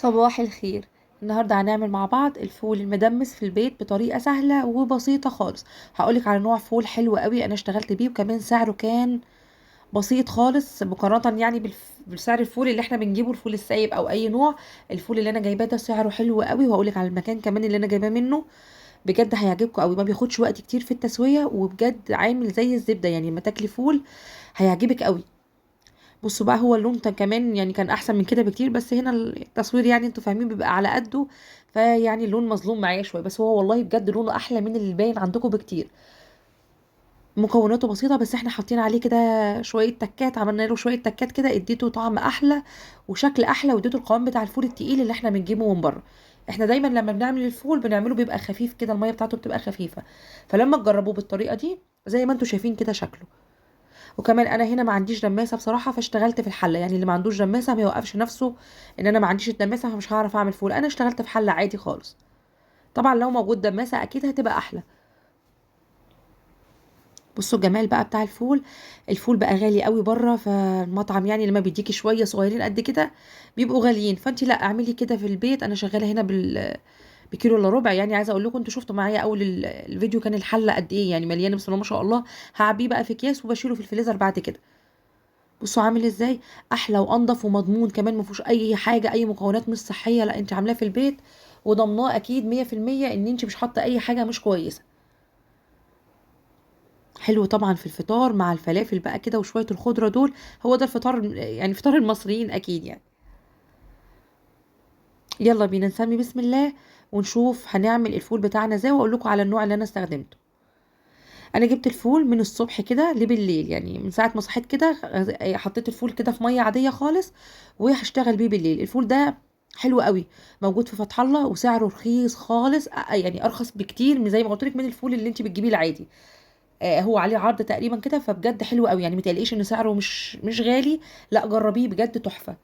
صباح الخير. النهارده هنعمل مع بعض الفول المدمس في البيت بطريقه سهله وبسيطه خالص. هقولك على نوع فول حلو قوي انا اشتغلت بيه، وكمان سعره كان بسيط خالص مقارنه يعني بالسعر الفول اللي احنا بنجيبه، الفول السايب او اي نوع. الفول اللي انا جايباه ده سعره حلو قوي، وهقولك على المكان كمان اللي انا جايباه منه. بجد هيعجبكم قوي، ما بياخدش وقت كتير في التسويه، وبجد عامل زي الزبده، يعني لما تاكلي فول هيعجبك قوي. بصوا بقى، هو اللون كمان يعني كان احسن من كده بكتير، بس هنا التصوير يعني انتوا فاهمين بيبقى على قده. فيعني اللون مظلوم معايا شويه، بس هو والله بجد لونه احلى من اللي باين عندكم بكتير. مكوناته بسيطه، بس احنا حاطين عليه كده شويه تكات، عملنا له شويه تكات كده، اديته طعم احلى وشكل احلى، واديته القوام بتاع الفول التقيل اللي احنا بنجيبه من بره. احنا دايما لما بنعمل الفول بنعمله بيبقى خفيف كده، الميه بتاعته بتبقى خفيفه. فلما تجربوه بالطريقه دي زي ما انتوا شايفين كده شكله. وكمان انا هنا ما عنديش دماسه بصراحه، فاشتغلت في الحله، يعني اللي ما عندوش دماسه ما يوقفش نفسه ان انا ما عنديش الدماسه فمش هعرف اعمل فول. انا اشتغلت في حله عادي خالص. طبعا لو موجود دماسه اكيد هتبقى احلى. بصوا الجمال بقى بتاع الفول. الفول بقى غالي قوي بره، فالمطعم يعني لما بيديكي شويه صغيرين قد كده بيبقوا غاليين، فانت لا اعملي كده في البيت. انا شغاله هنا بكيلو الا ربع. يعني عايزه اقول لكم، انتوا شفتوا معايا اول الفيديو كان الحله قد ايه، يعني مليانه بسم الله ما شاء الله. هعبيه بقى في اكياس وبشيله في الفريزر بعد كده. بصوا عامل ازاي، احلى وانضف ومضمون كمان، ما فيهوش اي حاجه اي مكونات مش صحيه، لا انت عاملاه في البيت وضمناه اكيد 100% ان انت مش حاطه اي حاجه مش كويسه. حلو طبعا في الفطار مع الفلافل بقى كده وشويه الخضره دول. هو ده الفطار، يعني فطار المصريين اكيد يعني. يلا بينا نسمي بسم الله ونشوف هنعمل الفول بتاعنا ازاي، واقول لكم على النوع اللي انا استخدمته. انا جبت الفول من الصبح كده لبالليل، يعني من ساعه ما صحيت كده حطيت الفول كده في ميه عاديه خالص، وهشتغل بيه بالليل. الفول ده حلو قوي، موجود في فتح الله وسعره رخيص خالص، يعني ارخص بكتير من زي ما قلت لك من الفول اللي انت بتجيبيه العادي. هو عليه عرض تقريبا كده، فبجد حلو قوي، يعني متقلقيش ان سعره مش غالي. لا جربيه بجد تحفه.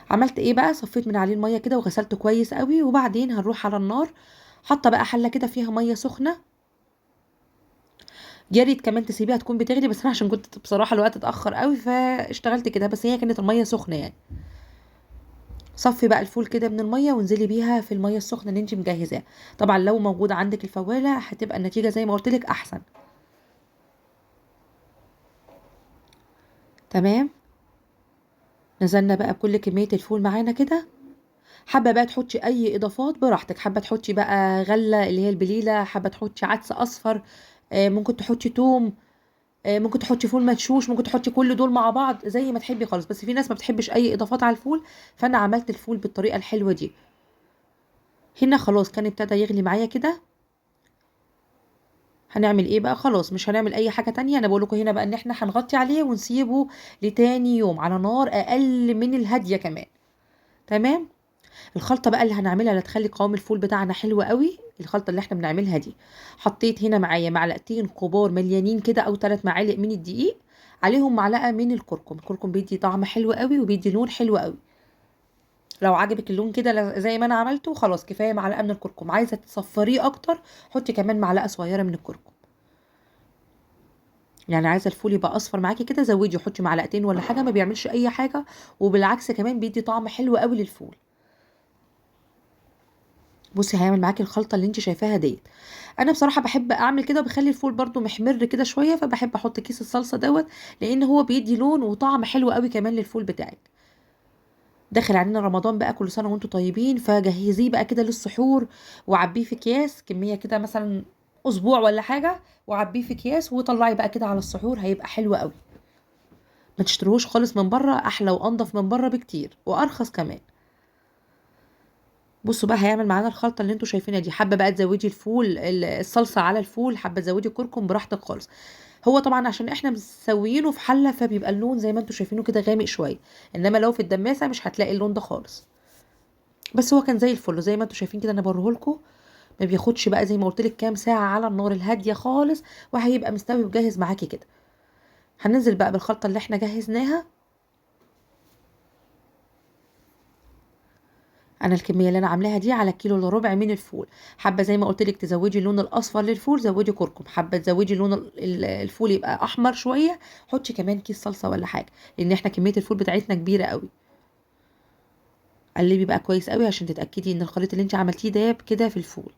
عملت ايه بقى، صفيت من عليه الميه كده وغسلته كويس قوي، وبعدين هنروح على النار. حاطه بقى حله كده فيها ميه سخنه. يا ريت كمان تسيبيها تكون بتغلي، بس انا عشان كنت بصراحه الوقت اتاخر قوي فاشتغلت كده، بس هي كانت الميه سخنه يعني. صفي بقى الفول كده من الميه وانزلي بيها في الميه السخنه اللي انت مجهزاها. طبعا لو موجود عندك الفواله هتبقى النتيجه زي ما قلت لك احسن. تمام. نزلنا بقى بكل كميه الفول معانا كده. حابه بقى تحطي اي اضافات براحتك، حابه تحطي بقى غله اللي هي البليله، حابه تحطي عدس اصفر، ممكن تحطي توم، ممكن تحطي فول مدشوش، ممكن تحطي كل دول مع بعض زي ما تحبي خالص، بس في ناس ما بتحبش اي اضافات على الفول. فانا عملت الفول بالطريقه الحلوه دي. هنا خلاص كان ابتدى يغلي معايا كده. هنعمل ايه بقى، خلاص مش هنعمل اي حاجه تانية. انا بقول لكم هنا بقى ان احنا هنغطي عليه ونسيبه لتاني يوم على نار اقل من الهاديه كمان. تمام. الخلطه بقى اللي هنعملها اللي تخلي قوام الفول بتاعنا حلو قوي، الخلطه اللي احنا بنعملها دي. حطيت هنا معايا معلقتين كبار مليانين كده او 3 معالق من الدقيق، عليهم معلقه من الكركم. الكركم بيدي طعم حلو قوي وبيدي لون حلو قوي. لو عجبك اللون كده زي ما انا عملته خلاص كفايه معلقه من الكركم. عايزه تصفريه اكتر حطي كمان معلقه صغيره من الكركم. يعني عايزه الفول يبقى اصفر معاكي كده زودي حطي معلقتين ولا حاجه، ما بيعملش اي حاجه، وبالعكس كمان بيدي طعم حلو قوي للفول. بصي هيعمل معاكي الخلطه اللي انت شايفاها ديت. انا بصراحه بحب اعمل كده وبخلي الفول برضو محمر كده شويه، فبحب احط كيس الصلصه دوت، لان هو بيدي لون وطعم حلو قوي كمان للفول بتاعك. داخل علينا رمضان بقى، كل سنه وانتم طيبين، فجهزيه بقى كده للسحور. وعبيه في اكياس كميه كده مثلا اسبوع ولا حاجه، وعبيه في اكياس وطلعي بقى كده على السحور هيبقى حلو قوي. ما تشتروش خالص من بره، احلى وانضف من بره بكتير وارخص كمان. بصوا بقى هيعمل معانا الخلطه اللي انتوا شايفينها دي. حابه بقى تزودي الفول الصلصه على الفول، حابه تزودي كركم براحتك خالص. هو طبعا عشان احنا مسويينه في حله فبيبقى اللون زي ما انتوا شايفينه كده غامق شويه، انما لو في الدماسه مش هتلاقي اللون ده خالص. بس هو كان زي الفل زي ما انتوا شايفين كده، انا بوريهولكوا. ما بياخدش بقى زي ما قلت لك كام ساعه على النار الهاديه خالص، وهيبقى مستوي وجاهز معاكي كده. هننزل بقى بالخلطه اللي احنا جهزناها. انا الكميه اللي انا عاملاها دي على كيلو الا ربع من الفول. حابه زي ما قلت لك تزودي اللون الاصفر للفول زودي كركم، حابه تزودي لون الفول يبقى احمر شويه حطي كمان كيس صلصه ولا حاجه، لان احنا كميه الفول بتاعتنا كبيره قوي. قلبي بقى كويس قوي عشان تتاكدي ان الخليط اللي انت عملتيه داب كده في الفول.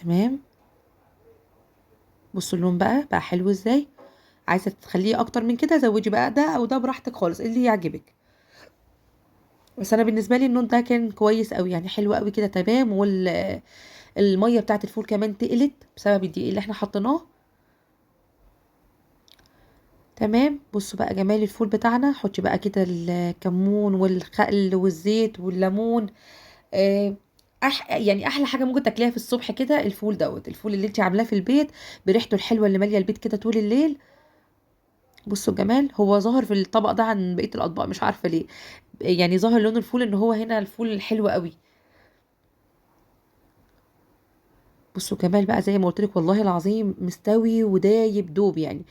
تمام. بصوا اللون بقى حلو ازاي. عايزه تخليه اكتر من كده زودي بقى ده او ده براحتك خالص اللي يعجبك. بس انا بالنسبه لي اللون ده كان كويس قوي يعني حلو قوي كده تمام. والميه بتاعت الفول كمان تقلت بسبب الدقيق اللي احنا حطيناه. تمام. بصوا بقى جمال الفول بتاعنا. حطي بقى كده الكمون والخل والزيت والليمون. آه، يعني احلى حاجه ممكن تاكليها في الصبح كده الفول دوت، الفول اللي انت عاملاه في البيت بريحته الحلوه اللي ماليه البيت كده طول الليل. بصوا الجمال. هو ظاهر في الطبق ده عن بقيه الاطباق مش عارفه ليه. يعني ظاهر لون الفول ان هو هنا الفول الحلو قوي. بصوا جمال بقى زي ما قلت لك والله العظيم مستوي ودايب دوب يعني.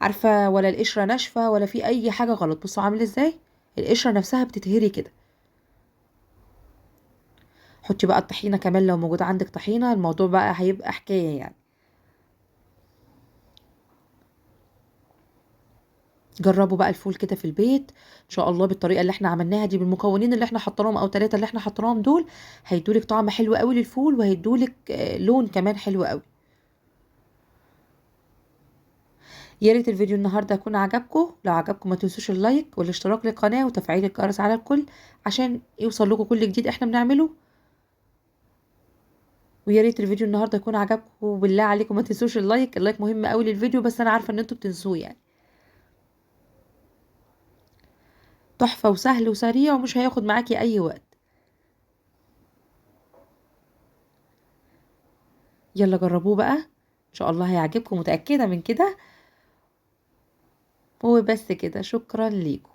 عارفه ولا القشره ناشفه ولا في اي حاجه غلط. بصوا عامل ازاي. القشره نفسها بتتهري كده. حطي بقى الطحينه كمان لو موجود عندك طحينه الموضوع بقى هيبقى حكايه يعني. جربوا بقى الفول كده في البيت ان شاء الله بالطريقه اللي احنا عملناها دي بالمكونين اللي احنا حطيناهم او ثلاثه اللي احنا حطيناهم دول. هيدولك طعم حلو قوي للفول وهيدولك لون كمان حلو قوي. يا ريت الفيديو النهارده يكون عجبكم. لو عجبكم ما تنسوش اللايك والاشتراك للقناه وتفعيل الجرس على الكل عشان يوصل لكم كل جديد احنا بنعمله. ويا ريت الفيديو النهارده يكون عجبكم وبالله عليكم ما تنسوش اللايك. اللايك مهم قوي للفيديو بس انا عارفه ان انتوا بتنسوه يعني. تحفه وسهل وسريع ومش هياخد معاكي اي وقت. يلا جربوه بقى ان شاء الله هيعجبكم متاكده من كده. وبس كده شكرا ليكم.